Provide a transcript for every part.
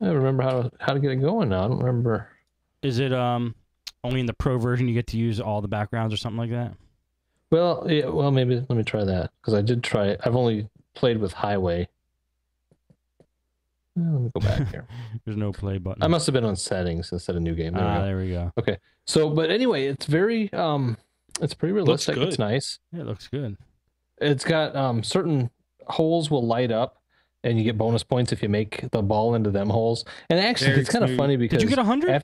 I don't remember how to get it going now. I don't remember. Is it only in the pro version you get to use all the backgrounds or something like that? Well, yeah, well, maybe let me try that because I did try it. I've only played with Highway. Let me go back here. There's no play I button. must have been on settings instead of new game. There we go. There we go. Okay. So, but anyway, it's pretty Looks realistic. good. It's nice. Yeah, it looks good. It's got certain holes will light up, and you get bonus points if you make the ball into them holes. And actually, Very it's kind of smooth. funny because Did you get 100?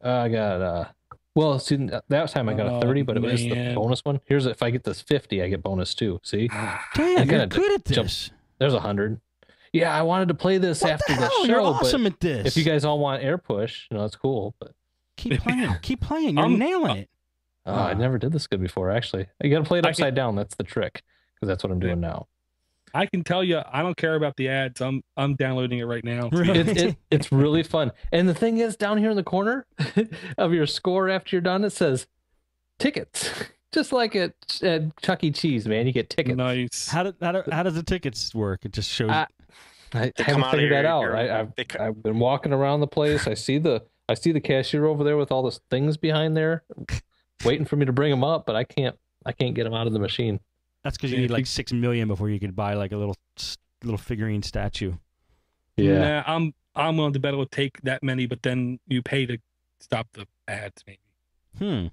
I got well, see, that time I got a 30, but it was the man. bonus one. Here's if I get this 50, I get bonus too. See, Damn, you're kinda good at jump- this. there's 100. Yeah, I wanted to play this What after the the hell? show, You're awesome but at this. if you guys all want air push, that's cool. But keep playing, keep playing. You're I'm- nailing it. I never did this good before. Actually, you got to play it I upside down. That's the trick, because that's what I'm doing now. I can tell you, I don't care about the ads. I'm downloading it right now. It's really fun. And the thing is, down here in the corner of your score after you're done, it says tickets, just like at Chuck E. Cheese. Man, you get tickets. Nice. How does the tickets work? It just shows. I They come haven't out of figured that out. they I've been walking around the place. I see the cashier over there with all the things behind there, waiting for me to bring them up, but I can't get them out of the machine. That's because you need like 6 million before you could buy like a little figurine statue. Yeah, Nah, I'm willing to bet it'll take that many, but then you pay to stop the ads, maybe. That'd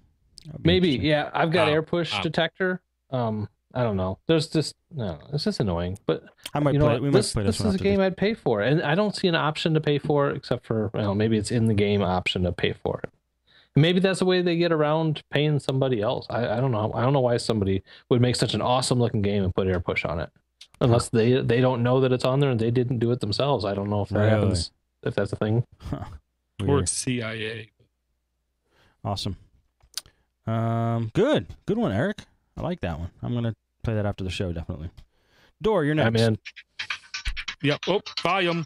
be maybe. interesting. Yeah, I've got air push oh. detector. I don't know. There's just no. It's just annoying. But I might you know play. what? We might This play this is one a after game this. I'd pay for, and I don't see an option to pay for it except for maybe it's in the game option to pay for it. Maybe that's the way they get around paying somebody else. I don't know. I don't know why somebody would make such an awesome looking game and put air push on it, unless they don't know that it's on there and they didn't do it themselves. I don't know if that Really? happens, if that's a thing. Huh. Or Weird. it's CIA. Awesome. Good one, Eric. I like that one. I'm gonna play that after the show, definitely. Door, you're next. Yeah, man. Yep. Oh, volume.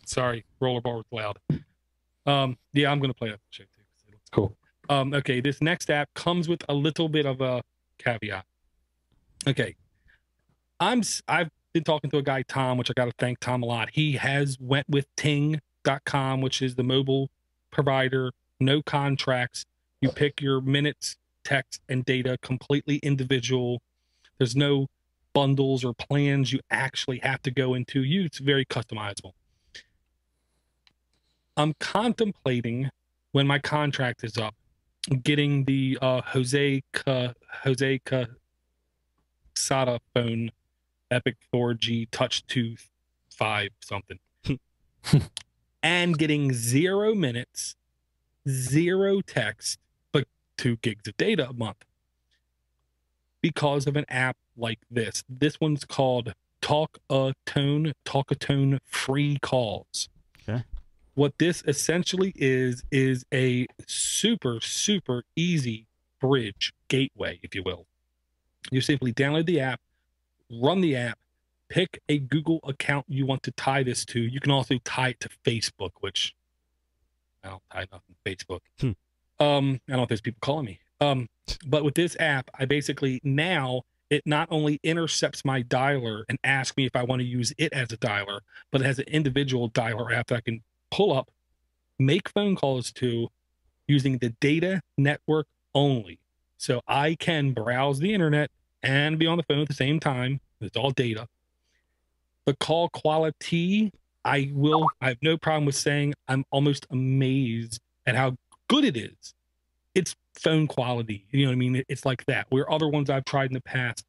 Sorry, rollerball was loud. Yeah, I'm gonna play that show too. Cool. Okay, this next app comes with a little bit of a caveat. Okay, I've been talking to a guy, Tom, which I got to thank Tom a lot. He has went with Ting.com, which is the mobile provider, no contracts. You pick your minutes, text, and data, completely individual. There's no bundles or plans you actually have to go into. It's very customizable. I'm contemplating, when my contract is up, getting the Jose Sada phone, Epic 4G Touch 2 5 something, and getting 0 minutes, 0 text, but 2 gigs of data a month because of an app like this. This one's called Talk-a-Tone Free Calls. Okay. What this essentially is a super, super easy bridge gateway, if you will. You simply download the app, run the app, pick a Google account you want to tie this to. You can also tie it to Facebook, which I don't tie nothing to Facebook. I don't know if there's people calling me. But with this app, I basically now it not only intercepts my dialer and asks me if I want to use it as a dialer, but it has an individual dialer app that I can pull up, make phone calls to using the data network only. So I can browse the internet and be on the phone at the same time. It's all data. The call quality, I have no problem with saying I'm almost amazed at how good it is. It's phone quality. You know what I mean? It's like that. Where other ones I've tried in the past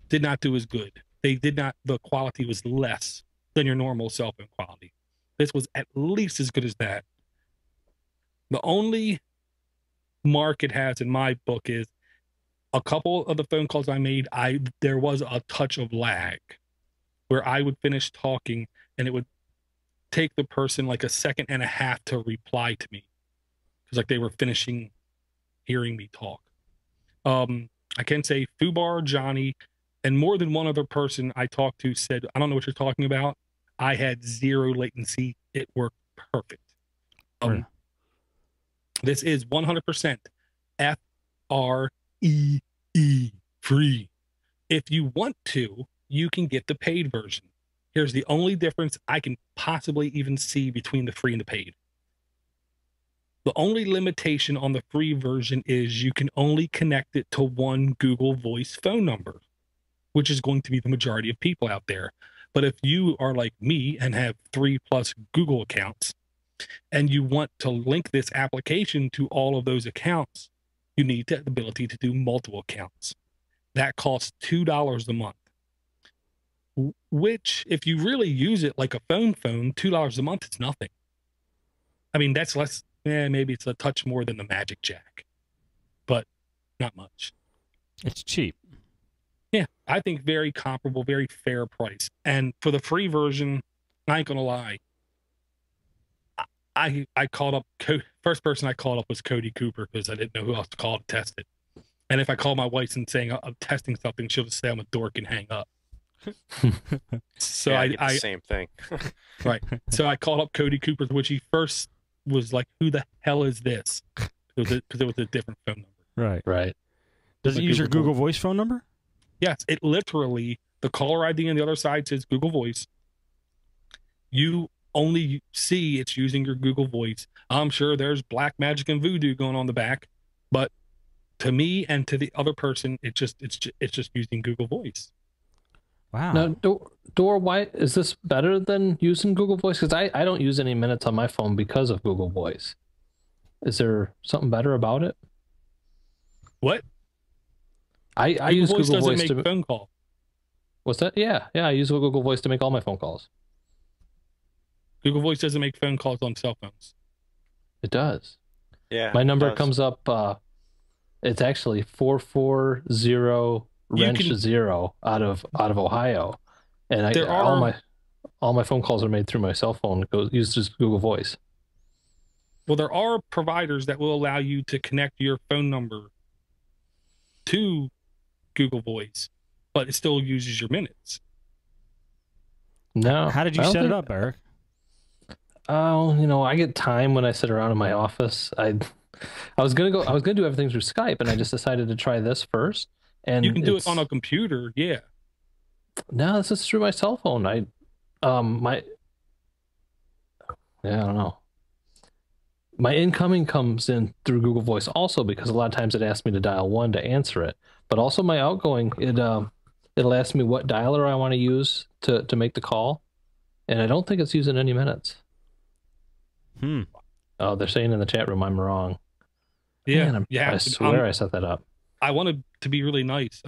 did not do as good. The quality was less than your normal cell phone quality. This was at least as good as that. The only mark it has in my book is a couple of the phone calls I made, there was a touch of lag where I would finish talking and it would take the person like a second and a half to reply to me. Because like they were finishing hearing me talk. I can say Fubar, Johnny, and more than one other person I talked to said, I don't know what you're talking about. I had 0 latency. It worked perfect. This is 100% FREE free. If you want to, you can get the paid version. Here's the only difference I can possibly even see between the free and the paid. The only limitation on the free version is you can only connect it to one Google Voice phone number, which is going to be the majority of people out there. But if you are like me and have 3+ Google accounts and you want to link this application to all of those accounts, you need the ability to do multiple accounts. That costs $2 a month, which if you really use it like a phone, $2 a month is nothing. I mean, that's less, maybe it's a touch more than the Magic Jack, but not much. It's cheap. Yeah, I think very comparable, very fair price. And for the free version, I ain't gonna lie, I called up, first person I called up was Cody Cooper because I didn't know who else to call to test it. And if I call my wife and saying I'm testing something, she'll just say I'm a dork and hang up. So yeah, I get the same thing. Right. So I called up Cody Cooper, which he first was like, "Who the hell is this?" Because it was a different phone number. Right. Does it use your Google Voice phone number? Yes, it literally, the caller ID on the other side says Google Voice. You only see it's using your Google Voice. I'm sure there's black magic and voodoo going on the back, but to me and to the other person, it's just using Google Voice. Wow. Now, Dor, why is this better than using Google Voice? Because I don't use any minutes on my phone because of Google Voice. Is there something better about it? What? I use Google Voice to make phone call. What's that? Yeah, I use Google Voice to make all my phone calls. Google Voice doesn't make phone calls on cell phones. It does. Yeah. My number comes up. It's actually 440-0 out of Ohio, and all my phone calls are made through my cell phone. It uses Google Voice. Well, there are providers that will allow you to connect your phone number to Google Voice, but it still uses your minutes. No. How did you set it up, Eric? Oh, I get time when I sit around in my office. I was gonna do everything through Skype, and I just decided to try this first. And you can do it on a computer, yeah. No, this is through my cell phone. I don't know. My incoming comes in through Google Voice also because a lot of times it asks me to dial 1 to answer it, but also my outgoing it'll ask me what dialer I want to use to make the call, and I don't think it's using any minutes. Oh, they're saying in the chat room I'm wrong. Yeah, Man, I swear I set that up. I wanted to be really nice.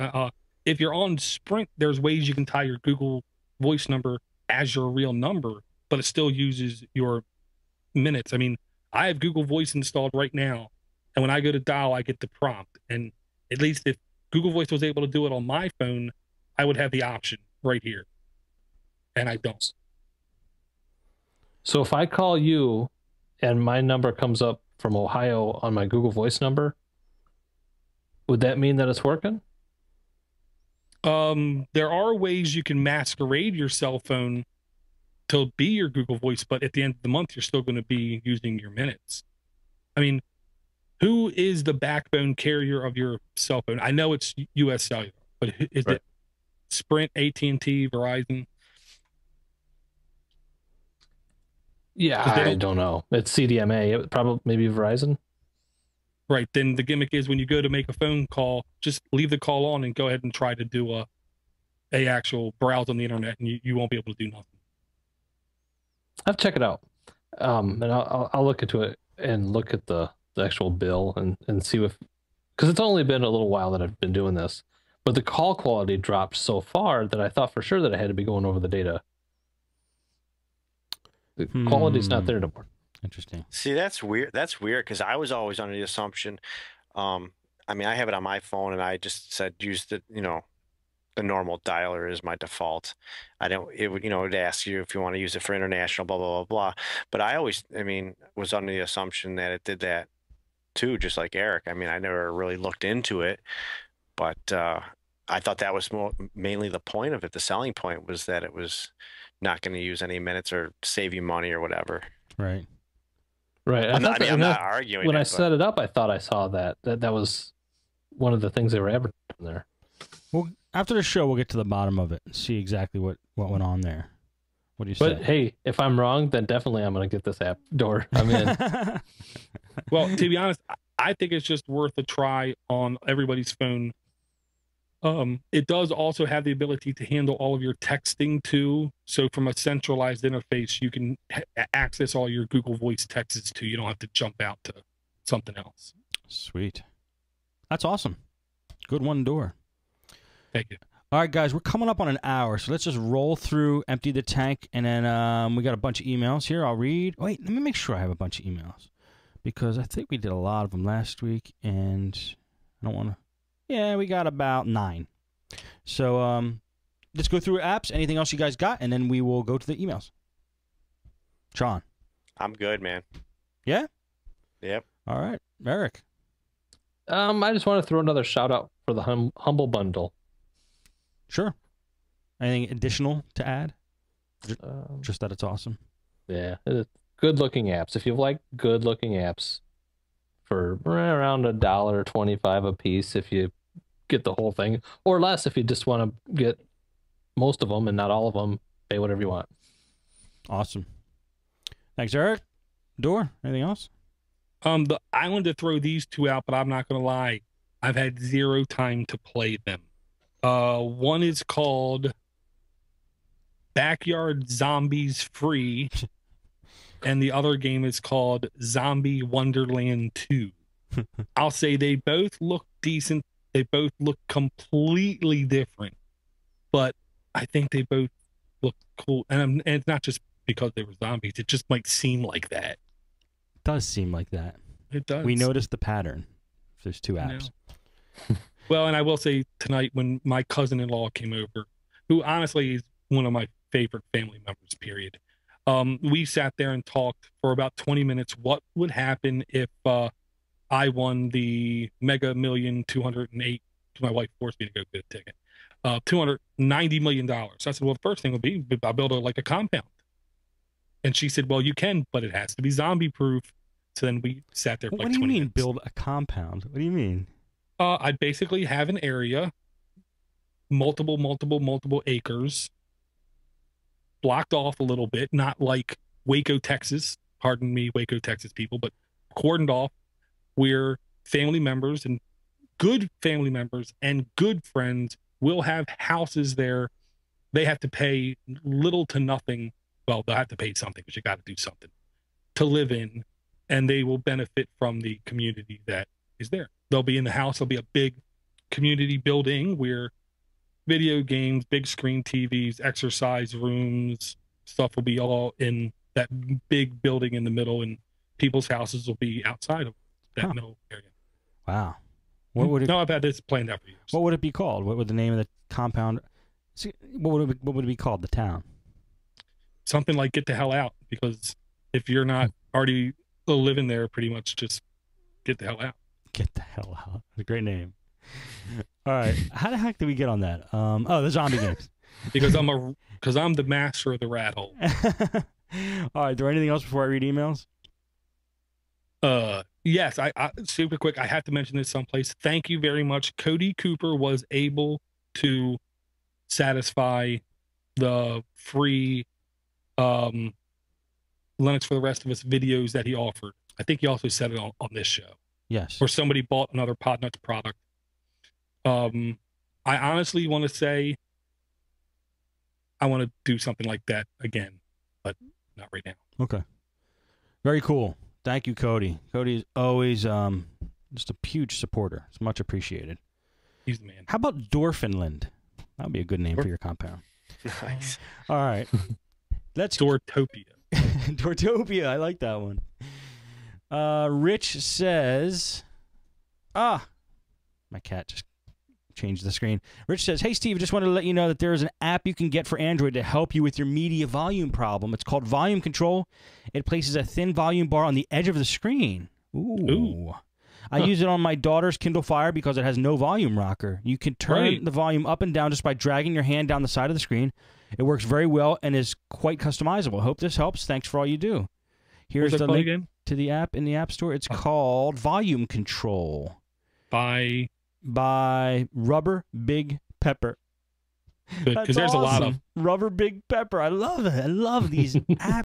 If you're on Sprint, there's ways you can tie your Google Voice number as your real number, but it still uses your minutes. I mean, I have Google Voice installed right now, and when I go to dial, I get the prompt. And at least if Google Voice was able to do it on my phone, I would have the option right here, and I don't. So if I call you and my number comes up from Ohio on my Google Voice number, would that mean that it's working? There are ways you can masquerade your cell phone to be your Google Voice, but at the end of the month, you're still going to be using your minutes. I mean, who is the backbone carrier of your cell phone? I know it's US Cellular, but is it Sprint, AT&T, Verizon? Yeah, I don't know. It's CDMA. It probably maybe Verizon. Right. Then the gimmick is when you go to make a phone call, just leave the call on and go ahead and try to do a actual browse on the internet, and you won't be able to do nothing. I'll check it out. And I'll look into it and look at the actual bill and see if, because it's only been a little while that I've been doing this, but the call quality dropped so far that I thought for sure that I had to be going over the data. The quality's not there anymore. Interesting. See, that's weird. That's weird because I was always under the assumption. I mean, I have it on my phone, and I just said use the the normal dialer is my default. It would ask you if you want to use it for international, blah blah blah blah. But I always, was under the assumption that it did that too, just like Eric. I mean, I never really looked into it, but I thought that was mainly the point of it. The selling point was that it was not going to use any minutes or save you money or whatever. Right. Right. I'm not arguing. When I set it up, I thought I saw that was one of the things they were advertising there. Well, after the show, we'll get to the bottom of it and see exactly what went on there. What do you But say? hey, if I'm wrong, then definitely I'm gonna get this app door. I'm in. Well, to be honest, I think it's just worth a try on everybody's phone. It does also have the ability to handle all of your texting too. So from a centralized interface, you can access all your Google Voice texts too. You don't have to jump out to something else. Sweet. That's awesome. Good one door. Thank you. All right, guys, we're coming up on an hour, so let's just roll through, empty the tank, and then we got a bunch of emails here. I'll read. Wait, let me make sure I have a bunch of emails because I think we did a lot of them last week, and I don't want to. Yeah, we got about 9. So let's go through apps. Anything else you guys got, and then we will go to the emails. Sean. I'm good, man. Yeah? Yep. All right. Eric. I just want to throw another shout out for the Humble Bundle. Sure. Anything additional to add? Just that it's awesome. Yeah, good looking apps. If you like good looking apps, for around $1.25 a piece, if you get the whole thing, or less if you just want to get most of them and not all of them. Pay whatever you want. Awesome. Thanks, Eric. Door. Anything else? I wanted to throw these 2 out, but I'm not going to lie. I've had 0 time to play them. One is called Backyard Zombies Free, and the other game is called Zombie Wonderland 2. I'll say they both look decent. They both look completely different, but I think they both look cool. And it's not just because they were zombies. It just might seem like that. It does seem like that. It does. We noticed the pattern. There's 2 apps. Well, and I will say tonight when my cousin-in-law came over, who honestly is one of my favorite family members, period. We sat there and talked for about 20 minutes. What would happen if I won the Mega Million 208? My wife forced me to go get a ticket. $290 million. I said, well, the first thing would be I'll build a compound. And she said, well, you can, but it has to be zombie proof. So then we sat there for What like do you 20 mean minutes. build a compound? What do you mean? I'd basically have an area, multiple acres, blocked off a little bit, not like Waco, Texas, pardon me, Waco, Texas people, but cordoned off where family members and good friends will have houses there. They have to pay little to nothing. Well, they'll have to pay something because you got to do something to live in, and they will benefit from the community that is there. They'll be in the house. There'll be a big community building where video games, big screen TVs, exercise rooms, stuff will be all in that big building in the middle, and people's houses will be outside of that middle area. Wow. What would it? No, I've had this planned out for years. What would it be called? What would the name of the compound? What would it be called? The town. Something like Get the Hell Out, because if you're not already living there, pretty much just get the hell out. Get the hell out. That's a great name. All right. How the heck did we get on that? Oh, the zombie games. Because I'm the master of the rat hole. All right. Is there anything else before I read emails? Yes, I super quick. I have to mention this someplace. Thank you very much. Cody Cooper was able to satisfy the free Linux for the Rest of Us videos that he offered. I think he also said it on this show. Yes. Or somebody bought another Podnutz product. I honestly want to say I want to do something like that again, but not right now. Okay. Very cool. Thank you, Cody. Cody is always just a huge supporter. It's much appreciated. He's the man. How about Dorfinland? That would be a good name for your compound. Nice. All right. Let's Dortopia. Dortopia. I like that one. Rich says, my cat just changed the screen. Rich says, hey, Steve, just wanted to let you know that there is an app you can get for Android to help you with your media volume problem. It's called Volume Control. It places a thin volume bar on the edge of the screen. Ooh. I use it on my daughter's Kindle Fire because it has no volume rocker. You can turn the volume up and down just by dragging your hand down the side of the screen. It works very well and is quite customizable. Hope this helps. Thanks for all you do. Here's the link to the app in the App Store. It's called Volume Control. By Rubber Big Pepper. because there's a lot of Rubber Big Pepper. I love it. I love these apps.